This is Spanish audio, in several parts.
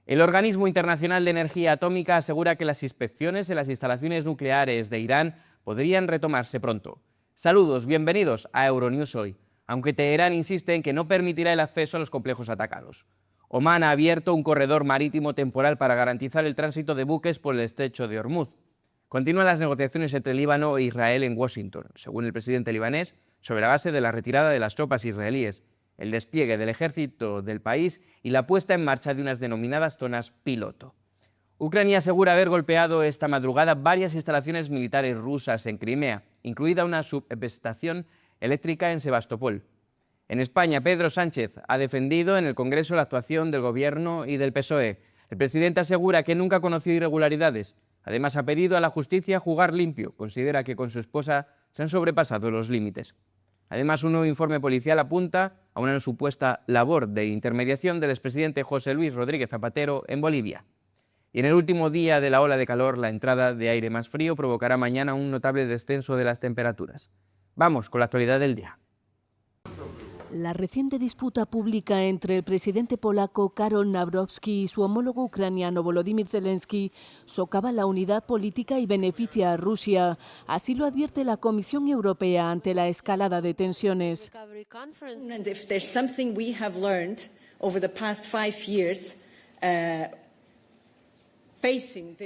El Organismo Internacional de Energía Atómica asegura que las inspecciones en las instalaciones nucleares de Irán podrían retomarse pronto. Saludos, bienvenidos a Euronews Hoy, aunque Teherán insiste en que no permitirá el acceso a los complejos atacados. Omán ha abierto un corredor marítimo temporal para garantizar el tránsito de buques por el estrecho de Hormuz. Continúan las negociaciones entre Líbano e Israel en Washington, según el presidente libanés, sobre la base de la retirada de las tropas israelíes, el despliegue del ejército del país y la puesta en marcha de unas denominadas zonas piloto. Ucrania asegura haber golpeado esta madrugada varias instalaciones militares rusas en Crimea, incluida una subestación eléctrica en Sebastopol. En España, Pedro Sánchez ha defendido en el Congreso la actuación del Gobierno y del PSOE. El presidente asegura que nunca ha conocido irregularidades. Además, ha pedido a la justicia jugar limpio. Considera que con su esposa se han sobrepasado los límites. Además, un nuevo informe policial apunta a una supuesta labor de intermediación del expresidente José Luis Rodríguez Zapatero en Bolivia. Y en el último día de la ola de calor, la entrada de aire más frío provocará mañana un notable descenso de las temperaturas. Vamos con la actualidad del día. La reciente disputa pública entre el presidente polaco Karol Nawrocki y su homólogo ucraniano Volodymyr Zelensky socava la unidad política y beneficia a Rusia. Así lo advierte la Comisión Europea ante la escalada de tensiones.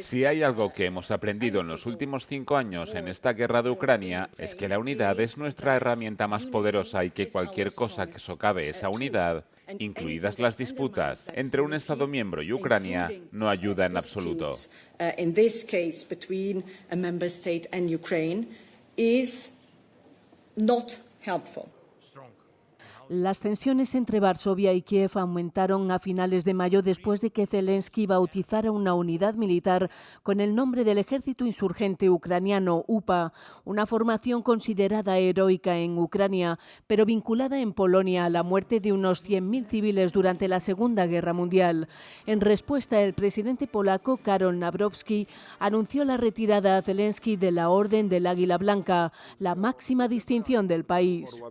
Si hay algo que hemos aprendido en los últimos 5 años en esta guerra de Ucrania es que la unidad es nuestra herramienta más poderosa y que cualquier cosa que socave esa unidad, incluidas las disputas entre un Estado miembro y Ucrania, no ayuda en absoluto. Las tensiones entre Varsovia y Kiev aumentaron a finales de mayo después de que Zelensky bautizara una unidad militar con el nombre del Ejército Insurgente Ucraniano, UPA, una formación considerada heroica en Ucrania, pero vinculada en Polonia a la muerte de unos 100.000 civiles durante la Segunda Guerra Mundial. En respuesta, el presidente polaco Karol Nawrocki anunció la retirada a Zelensky de la Orden del Águila Blanca, la máxima distinción del país.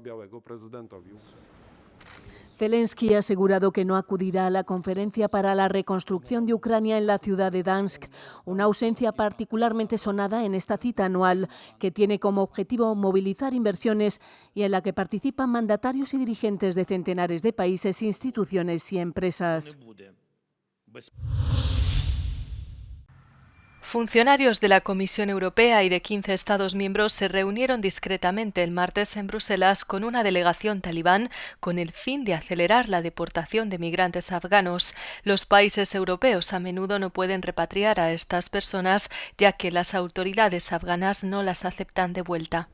Zelensky ha asegurado que no acudirá a la conferencia para la reconstrucción de Ucrania en la ciudad de Dansk, una ausencia particularmente sonada en esta cita anual que tiene como objetivo movilizar inversiones y en la que participan mandatarios y dirigentes de centenares de países, instituciones y empresas. Funcionarios de la Comisión Europea y de 15 Estados miembros se reunieron discretamente el martes en Bruselas con una delegación talibán con el fin de acelerar la deportación de migrantes afganos. Los países europeos a menudo no pueden repatriar a estas personas ya que las autoridades afganas no las aceptan de vuelta.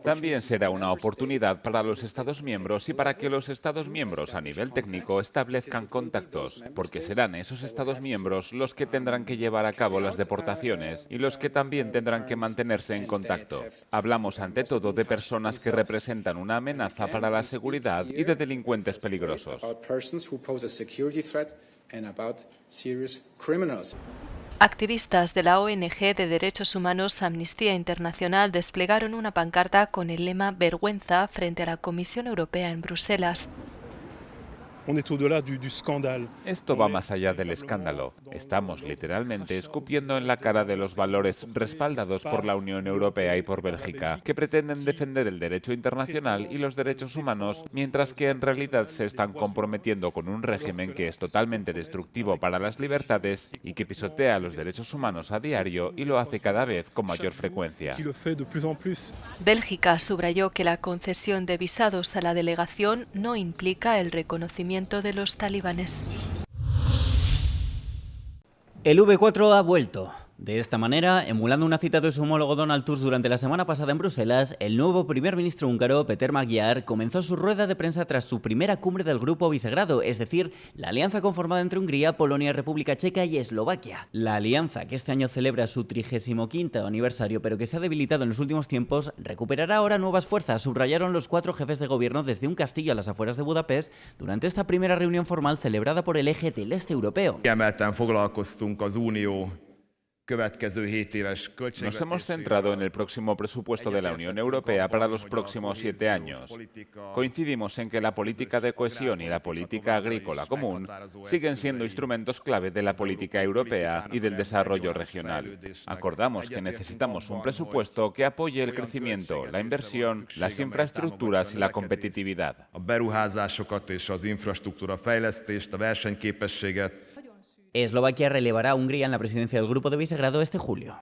También será una oportunidad para los Estados miembros y para que los Estados miembros a nivel técnico establezcan contactos, porque serán esos Estados miembros los que tendrán que llevar a cabo las deportaciones y los que también tendrán que mantenerse en contacto. Hablamos ante todo de personas que representan una amenaza para la seguridad y de delincuentes peligrosos. Activistas de la ONG de Derechos Humanos Amnistía Internacional desplegaron una pancarta con el lema Vergüenza frente a la Comisión Europea en Bruselas. Esto va más allá del escándalo. Estamos literalmente escupiendo en la cara de los valores respaldados por la Unión Europea y por Bélgica, que pretenden defender el derecho internacional y los derechos humanos, mientras que en realidad se están comprometiendo con un régimen que es totalmente destructivo para las libertades y que pisotea los derechos humanos a diario y lo hace cada vez con mayor frecuencia. Bélgica subrayó que la concesión de visados a la delegación no implica el reconocimiento de los talibanes. El V4 ha vuelto. De esta manera, emulando una cita de su homólogo Donald Tusk durante la semana pasada en Bruselas, el nuevo primer ministro húngaro, Péter Magyar, comenzó su rueda de prensa tras su primera cumbre del Grupo Visegrado, es decir, la alianza conformada entre Hungría, Polonia, República Checa y Eslovaquia. La alianza, que este año celebra su 35º aniversario, pero que se ha debilitado en los últimos tiempos, recuperará ahora nuevas fuerzas, subrayaron los 4 jefes de gobierno desde un castillo a las afueras de Budapest durante esta primera reunión formal celebrada por el eje del este europeo. Nos hemos centrado en el próximo presupuesto de la Unión Europea para los próximos 7 años. Coincidimos en que la política de cohesión y la política agrícola común siguen siendo instrumentos clave de la política europea y del desarrollo regional. Acordamos que necesitamos un presupuesto que apoye el crecimiento, la inversión, las infraestructuras y la competitividad. Eslovaquia relevará a Hungría en la presidencia del Grupo de Visegrado este julio.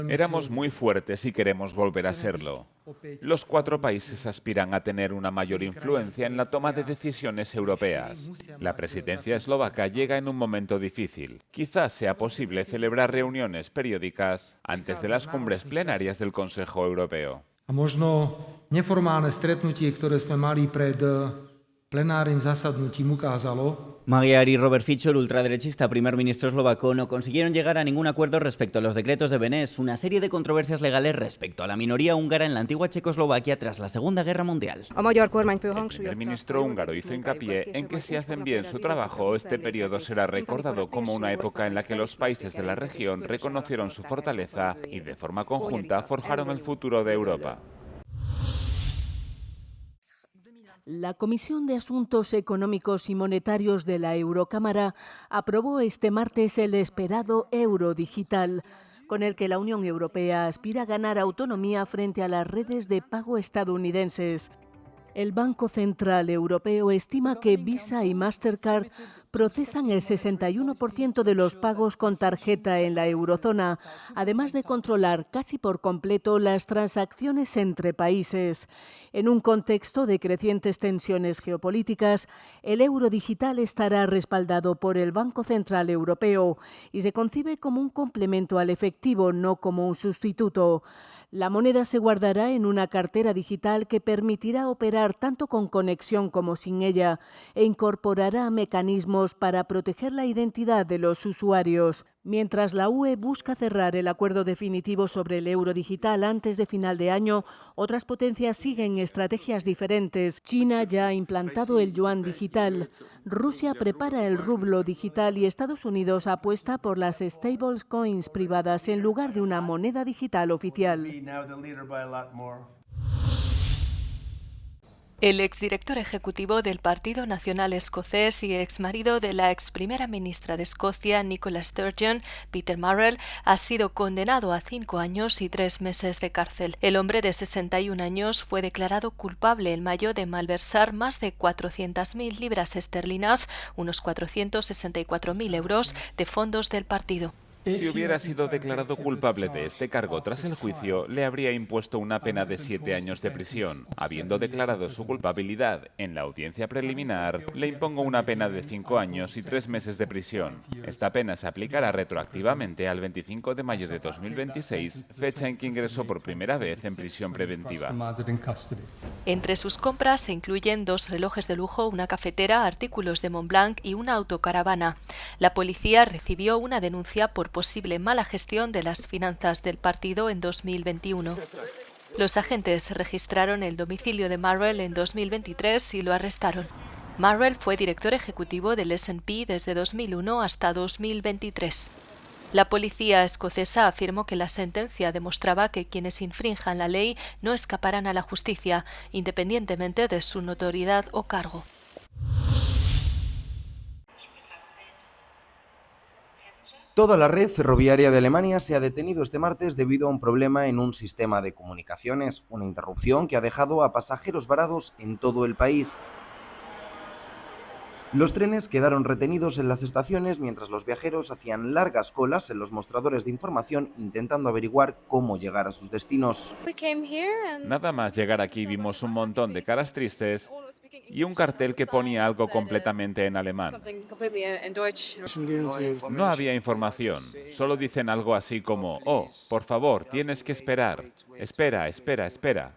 Éramos muy fuertes y queremos volver a serlo. Los 4 países aspiran a tener una mayor influencia en la toma de decisiones europeas. La presidencia eslovaca llega en un momento difícil. Quizás sea posible celebrar reuniones periódicas antes de las cumbres plenarias del Consejo Europeo. A možno neformálne stretnutie, ktoré sme mali pred plenárnym zasadnutím, ukázalo, Magyar y Robert Fico, el ultraderechista primer ministro eslovaco, no consiguieron llegar a ningún acuerdo respecto a los decretos de Beneš, una serie de controversias legales respecto a la minoría húngara en la antigua Checoslovaquia tras la Segunda Guerra Mundial. El primer ministro húngaro hizo hincapié en que si hacen bien su trabajo, este periodo será recordado como una época en la que los países de la región reconocieron su fortaleza y de forma conjunta forjaron el futuro de Europa. La Comisión de Asuntos Económicos y Monetarios de la Eurocámara aprobó este martes el esperado euro digital, con el que la Unión Europea aspira a ganar autonomía frente a las redes de pago estadounidenses. El Banco Central Europeo estima que Visa y Mastercard procesan el 61% de los pagos con tarjeta en la eurozona, además de controlar casi por completo las transacciones entre países. En un contexto de crecientes tensiones geopolíticas, el euro digital estará respaldado por el Banco Central Europeo y se concibe como un complemento al efectivo, no como un sustituto. La moneda se guardará en una cartera digital que permitirá operar tanto con conexión como sin ella e incorporará mecanismos para proteger la identidad de los usuarios. Mientras la UE busca cerrar el acuerdo definitivo sobre el euro digital antes de final de año, otras potencias siguen estrategias diferentes. China ya ha implantado el yuan digital, Rusia prepara el rublo digital y Estados Unidos apuesta por las stablecoins privadas en lugar de una moneda digital oficial. El exdirector ejecutivo del Partido Nacional Escocés y exmarido de la ex primera ministra de Escocia, Nicola Sturgeon, Peter Murrell, ha sido condenado a 5 años y 3 meses de cárcel. El hombre de 61 años fue declarado culpable en mayo de malversar más de 400.000 libras esterlinas, unos 464.000 euros, de fondos del partido. Si hubiera sido declarado culpable de este cargo tras el juicio, le habría impuesto una pena de 7 años de prisión. Habiendo declarado su culpabilidad en la audiencia preliminar, le impongo una pena de 5 años y 3 meses de prisión. Esta pena se aplicará retroactivamente al 25 de mayo de 2026, fecha en que ingresó por primera vez en prisión preventiva. Entre sus compras se incluyen 2 relojes de lujo, una cafetera, artículos de Montblanc y una autocaravana. La policía recibió una denuncia por posible mala gestión de las finanzas del partido en 2021. Los agentes registraron el domicilio de Murrell en 2023 y lo arrestaron. Murrell fue director ejecutivo del S&P desde 2001 hasta 2023. La policía escocesa afirmó que la sentencia demostraba que quienes infrinjan la ley no escaparán a la justicia, independientemente de su notoriedad o cargo. Toda la red ferroviaria de Alemania se ha detenido este martes debido a un problema en un sistema de comunicaciones, una interrupción que ha dejado a pasajeros varados en todo el país. Los trenes quedaron retenidos en las estaciones mientras los viajeros hacían largas colas en los mostradores de información intentando averiguar cómo llegar a sus destinos. Nada más llegar aquí vimos un montón de caras tristes y un cartel que ponía algo completamente en alemán. No había información, solo dicen algo así como, oh, por favor, tienes que esperar, espera, espera, espera.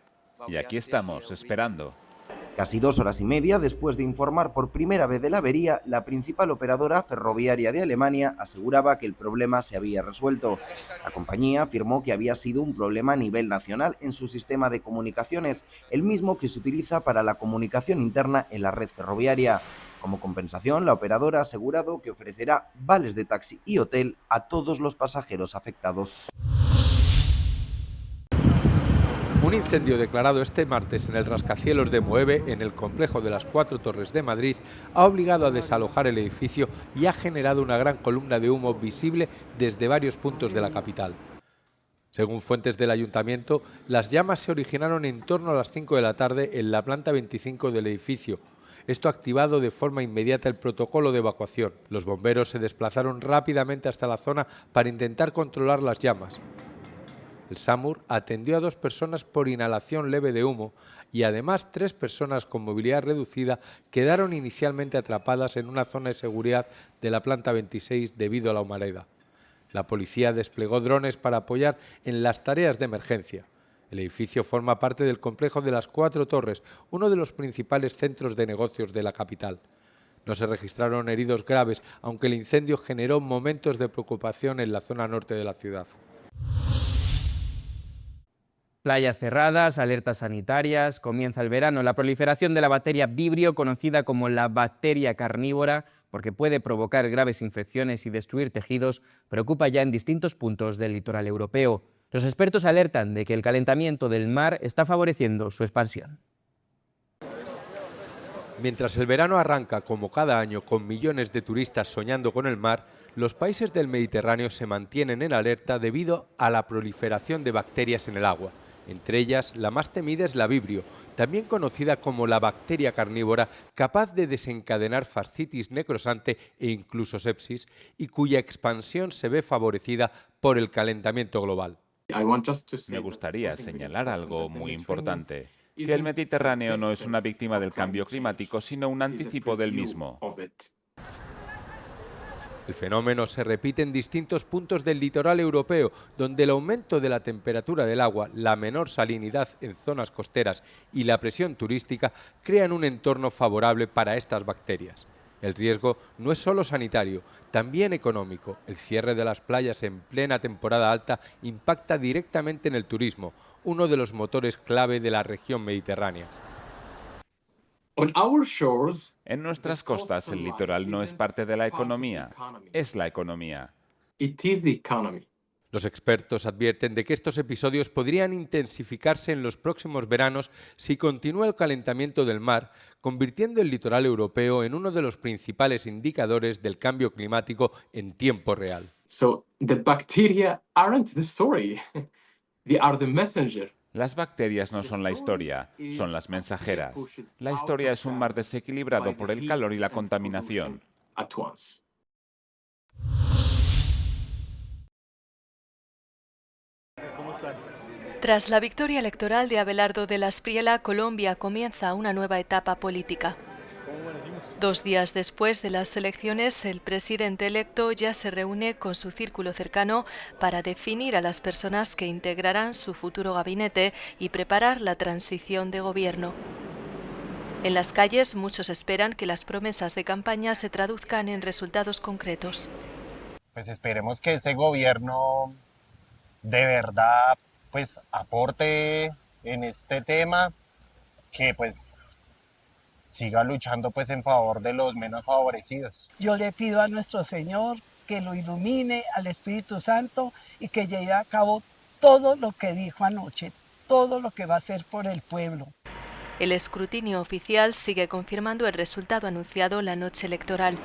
Y aquí estamos, esperando. Casi 2 horas y media después de informar por primera vez de la avería, la principal operadora ferroviaria de Alemania aseguraba que el problema se había resuelto. La compañía afirmó que había sido un problema a nivel nacional en su sistema de comunicaciones, el mismo que se utiliza para la comunicación interna en la red ferroviaria. Como compensación, la operadora ha asegurado que ofrecerá vales de taxi y hotel a todos los pasajeros afectados. Un incendio declarado este martes en el rascacielos de Moeve, en el complejo de las Cuatro Torres de Madrid, ha obligado a desalojar el edificio y ha generado una gran columna de humo visible desde varios puntos de la capital. Según fuentes del ayuntamiento, las llamas se originaron en torno a las 5 de la tarde en la planta 25 del edificio. Esto ha activado de forma inmediata el protocolo de evacuación. Los bomberos se desplazaron rápidamente hasta la zona para intentar controlar las llamas. El SAMUR atendió a 2 personas por inhalación leve de humo y además 3 personas con movilidad reducida quedaron inicialmente atrapadas en una zona de seguridad de la planta 26 debido a la humareda. La policía desplegó drones para apoyar en las tareas de emergencia. El edificio forma parte del complejo de las Cuatro Torres, uno de los principales centros de negocios de la capital. No se registraron heridos graves, aunque el incendio generó momentos de preocupación en la zona norte de la ciudad. Playas cerradas, alertas sanitarias, comienza el verano. La proliferación de la bacteria Vibrio, conocida como la bacteria carnívora, porque puede provocar graves infecciones y destruir tejidos, preocupa ya en distintos puntos del litoral europeo. Los expertos alertan de que el calentamiento del mar está favoreciendo su expansión. Mientras el verano arranca, como cada año, con millones de turistas soñando con el mar, los países del Mediterráneo se mantienen en alerta debido a la proliferación de bacterias en el agua. Entre ellas, la más temida es la Vibrio, también conocida como la bacteria carnívora, capaz de desencadenar fascitis necrosante e incluso sepsis, y cuya expansión se ve favorecida por el calentamiento global. Me gustaría señalar algo muy importante, que el Mediterráneo no es una víctima del cambio climático, sino un anticipo del mismo. El fenómeno se repite en distintos puntos del litoral europeo, donde el aumento de la temperatura del agua, la menor salinidad en zonas costeras y la presión turística crean un entorno favorable para estas bacterias. El riesgo no es solo sanitario, también económico. El cierre de las playas en plena temporada alta impacta directamente en el turismo, uno de los motores clave de la región mediterránea. En nuestras costas, el litoral no es parte de la economía, es la economía. Los expertos advierten de que estos episodios podrían intensificarse en los próximos veranos si continúa el calentamiento del mar, convirtiendo el litoral europeo en uno de los principales indicadores del cambio climático en tiempo real. Las bacterias no son la historia, son las mensajeras. La historia es un mar desequilibrado por el calor y la contaminación. Tras la victoria electoral de Abelardo de la Espriella, Colombia comienza una nueva etapa política. 2 días después de las elecciones, el presidente electo ya se reúne con su círculo cercano para definir a las personas que integrarán su futuro gabinete y preparar la transición de gobierno. En las calles, muchos esperan que las promesas de campaña se traduzcan en resultados concretos. Pues esperemos que ese gobierno de verdad aporte en este tema, que siga luchando en favor de los menos favorecidos. Yo le pido a nuestro Señor que lo ilumine, al Espíritu Santo, y que lleve a cabo todo lo que dijo anoche, todo lo que va a hacer por el pueblo. El escrutinio oficial sigue confirmando el resultado anunciado la noche electoral,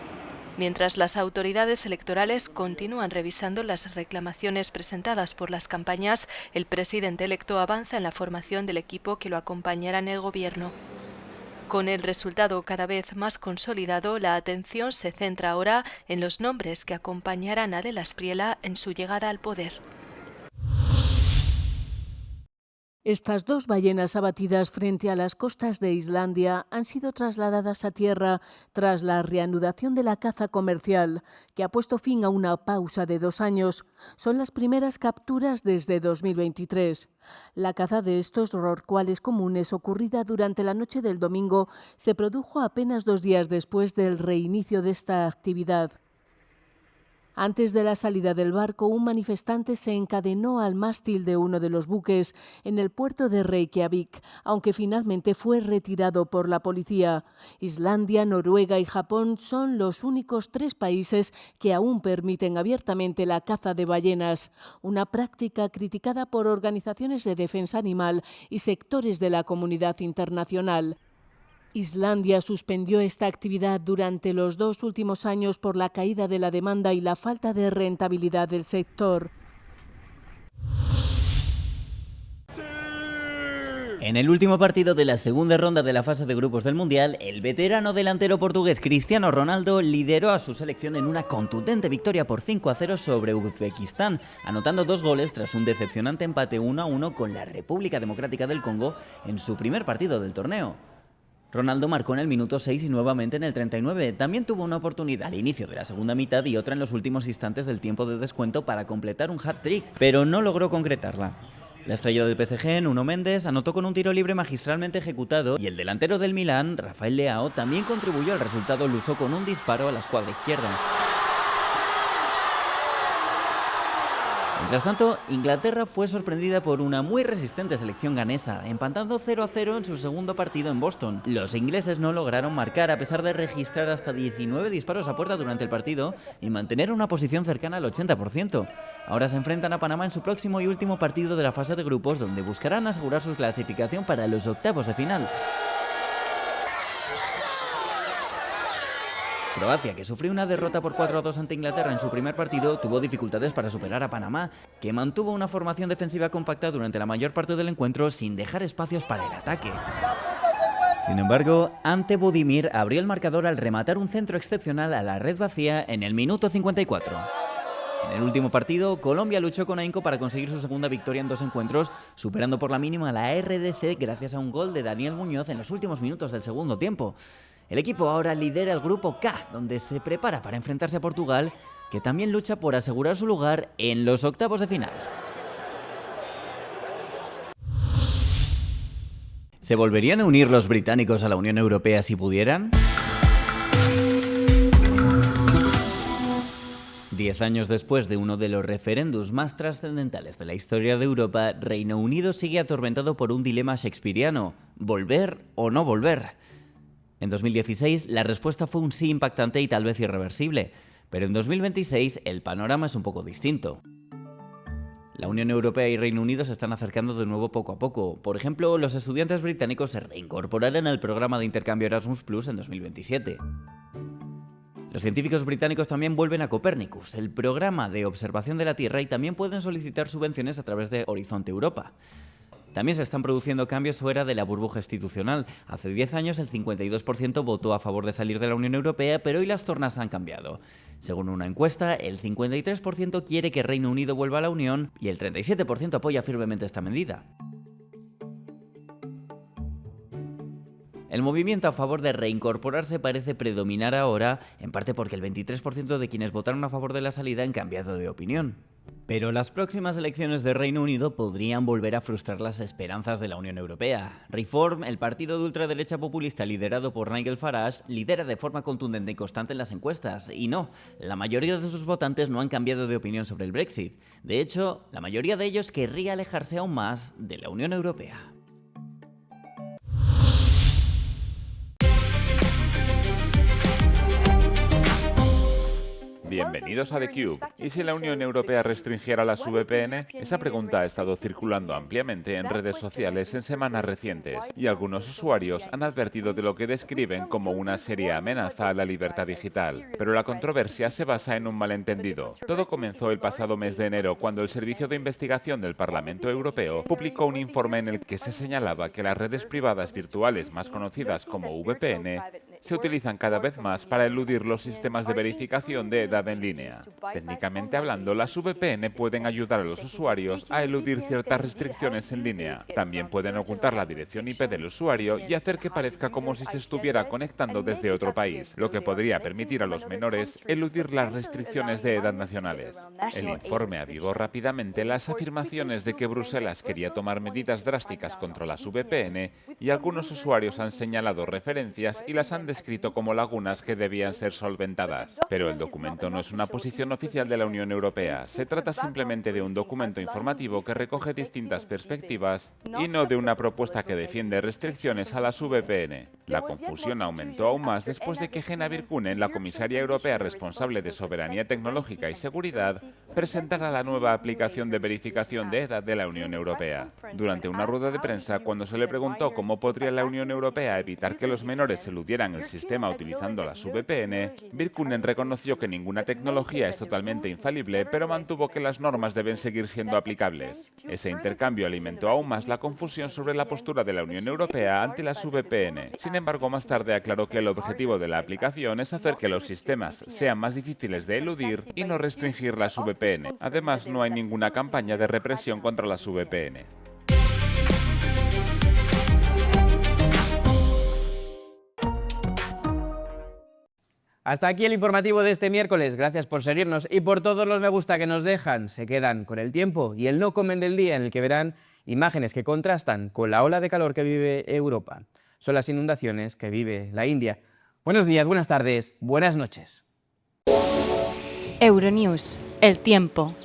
mientras las autoridades electorales continúan revisando las reclamaciones presentadas por las campañas. El presidente electo avanza en la formación del equipo que lo acompañará en el gobierno. Con el resultado cada vez más consolidado, la atención se centra ahora en los nombres que acompañarán a De la Espriella en su llegada al poder. Estas 2 ballenas abatidas frente a las costas de Islandia han sido trasladadas a tierra tras la reanudación de la caza comercial, que ha puesto fin a una pausa de 2 años. Son las primeras capturas desde 2023. La caza de estos rorcuales comunes, ocurrida durante la noche del domingo, se produjo apenas 2 días después del reinicio de esta actividad. Antes de la salida del barco, un manifestante se encadenó al mástil de uno de los buques en el puerto de Reykjavik, aunque finalmente fue retirado por la policía. Islandia, Noruega y Japón son los únicos 3 países que aún permiten abiertamente la caza de ballenas, una práctica criticada por organizaciones de defensa animal y sectores de la comunidad internacional. Islandia suspendió esta actividad durante los 2 últimos años por la caída de la demanda y la falta de rentabilidad del sector. En el último partido de la segunda ronda de la fase de grupos del Mundial, el veterano delantero portugués Cristiano Ronaldo lideró a su selección en una contundente victoria por 5-0 sobre Uzbekistán, anotando 2 goles tras un decepcionante empate 1-1 con la República Democrática del Congo en su primer partido del torneo. Ronaldo marcó en el minuto 6 y nuevamente en el 39. También tuvo una oportunidad al inicio de la segunda mitad y otra en los últimos instantes del tiempo de descuento para completar un hat-trick, pero no logró concretarla. La estrella del PSG, Nuno Mendes, anotó con un tiro libre magistralmente ejecutado y el delantero del Milán, Rafael Leao, también contribuyó al resultado luso con un disparo a la escuadra izquierda. Mientras tanto, Inglaterra fue sorprendida por una muy resistente selección ganesa, empatando 0-0 en su segundo partido en Boston. Los ingleses no lograron marcar a pesar de registrar hasta 19 disparos a puerta durante el partido y mantener una posición cercana al 80%. Ahora se enfrentan a Panamá en su próximo y último partido de la fase de grupos, donde buscarán asegurar su clasificación para los octavos de final. Croacia, que sufrió una derrota por 4-2 ante Inglaterra en su primer partido, tuvo dificultades para superar a Panamá, que mantuvo una formación defensiva compacta durante la mayor parte del encuentro sin dejar espacios para el ataque. Sin embargo, Ante Budimir abrió el marcador al rematar un centro excepcional a la red vacía en el minuto 54. En el último partido, Colombia luchó con ahínco para conseguir su segunda victoria en 2 encuentros, superando por la mínima a la RDC gracias a un gol de Daniel Muñoz en los últimos minutos del segundo tiempo. El equipo ahora lidera el grupo K, donde se prepara para enfrentarse a Portugal, que también lucha por asegurar su lugar en los octavos de final. ¿Se volverían a unir los británicos a la Unión Europea si pudieran? 10 años después de uno de los referéndums más trascendentales de la historia de Europa, Reino Unido sigue atormentado por un dilema shakespeariano: ¿volver o no volver? En 2016, la respuesta fue un sí impactante y tal vez irreversible, pero en 2026 el panorama es un poco distinto. La Unión Europea y Reino Unido se están acercando de nuevo poco a poco. Por ejemplo, los estudiantes británicos se reincorporarán al programa de intercambio Erasmus Plus en 2027. Los científicos británicos también vuelven a Copernicus, el programa de observación de la Tierra, y también pueden solicitar subvenciones a través de Horizonte Europa. También se están produciendo cambios fuera de la burbuja institucional. Hace 10 años el 52% votó a favor de salir de la Unión Europea, pero hoy las tornas han cambiado. Según una encuesta, el 53% quiere que Reino Unido vuelva a la Unión y el 37% apoya firmemente esta medida. El movimiento a favor de reincorporarse parece predominar ahora, en parte porque el 23% de quienes votaron a favor de la salida han cambiado de opinión. Pero las próximas elecciones de Reino Unido podrían volver a frustrar las esperanzas de la Unión Europea. Reform, el partido de ultraderecha populista liderado por Nigel Farage, lidera de forma contundente y constante en las encuestas. Y no, la mayoría de sus votantes no han cambiado de opinión sobre el Brexit. De hecho, la mayoría de ellos querría alejarse aún más de la Unión Europea. Bienvenidos a TheCube. ¿Y si la Unión Europea restringiera las VPN? Esa pregunta ha estado circulando ampliamente en redes sociales en semanas recientes, y algunos usuarios han advertido de lo que describen como una seria amenaza a la libertad digital. Pero la controversia se basa en un malentendido. Todo comenzó el pasado mes de enero, cuando el Servicio de Investigación del Parlamento Europeo publicó un informe en el que se señalaba que las redes privadas virtuales más conocidas como VPN se utilizan cada vez más para eludir los sistemas de verificación de edad en línea. Técnicamente hablando, las VPN pueden ayudar a los usuarios a eludir ciertas restricciones en línea. También pueden ocultar la dirección IP del usuario y hacer que parezca como si se estuviera conectando desde otro país, lo que podría permitir a los menores eludir las restricciones de edad nacionales. El informe avivó rápidamente las afirmaciones de que Bruselas quería tomar medidas drásticas contra las VPN, y algunos usuarios han señalado referencias y las han descrito como lagunas que debían ser solventadas. Pero el documento no es una posición oficial de la Unión Europea. Se trata simplemente de un documento informativo que recoge distintas perspectivas y no de una propuesta que defiende restricciones a las VPN. La confusión aumentó aún más después de que Henna Virkkunen, la comisaria europea responsable de soberanía tecnológica y seguridad, presentara la nueva aplicación de verificación de edad de la Unión Europea. Durante una rueda de prensa, cuando se le preguntó cómo podría la Unión Europea evitar que los menores eludieran el sistema utilizando las VPN, Virkkunen reconoció que ninguna tecnología es totalmente infalible, pero mantuvo que las normas deben seguir siendo aplicables. Ese intercambio alimentó aún más la confusión sobre la postura de la Unión Europea ante las VPN. Sin embargo, más tarde aclaró que el objetivo de la aplicación es hacer que los sistemas sean más difíciles de eludir y no restringir las VPN. Además, no hay ninguna campaña de represión contra las VPN. Hasta aquí el informativo de este miércoles. Gracias por seguirnos y por todos los me gusta que nos dejan. Se quedan con el tiempo y el no comen del día, en el que verán imágenes que contrastan con la ola de calor que vive Europa. Son las inundaciones que vive la India. Buenos días, buenas tardes, buenas noches. Euronews, el tiempo.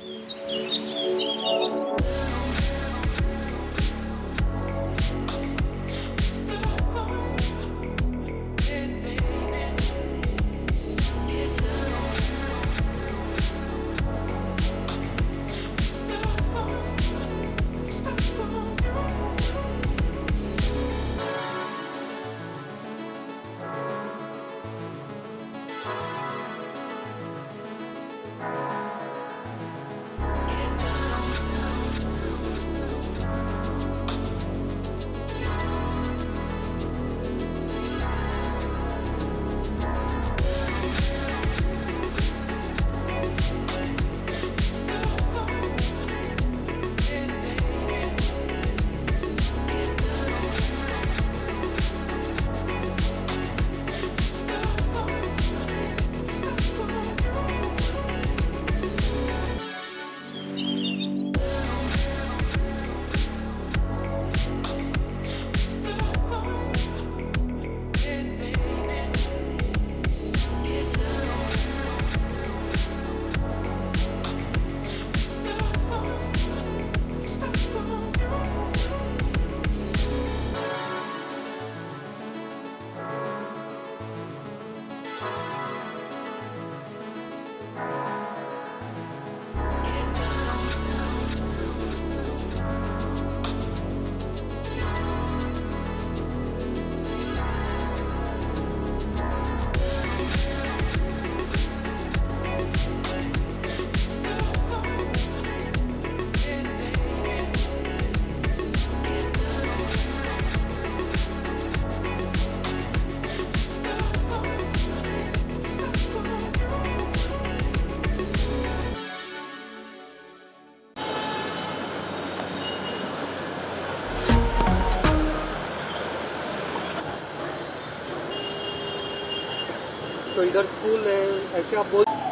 तो इधर स्कूल है, ऐसे आप बोल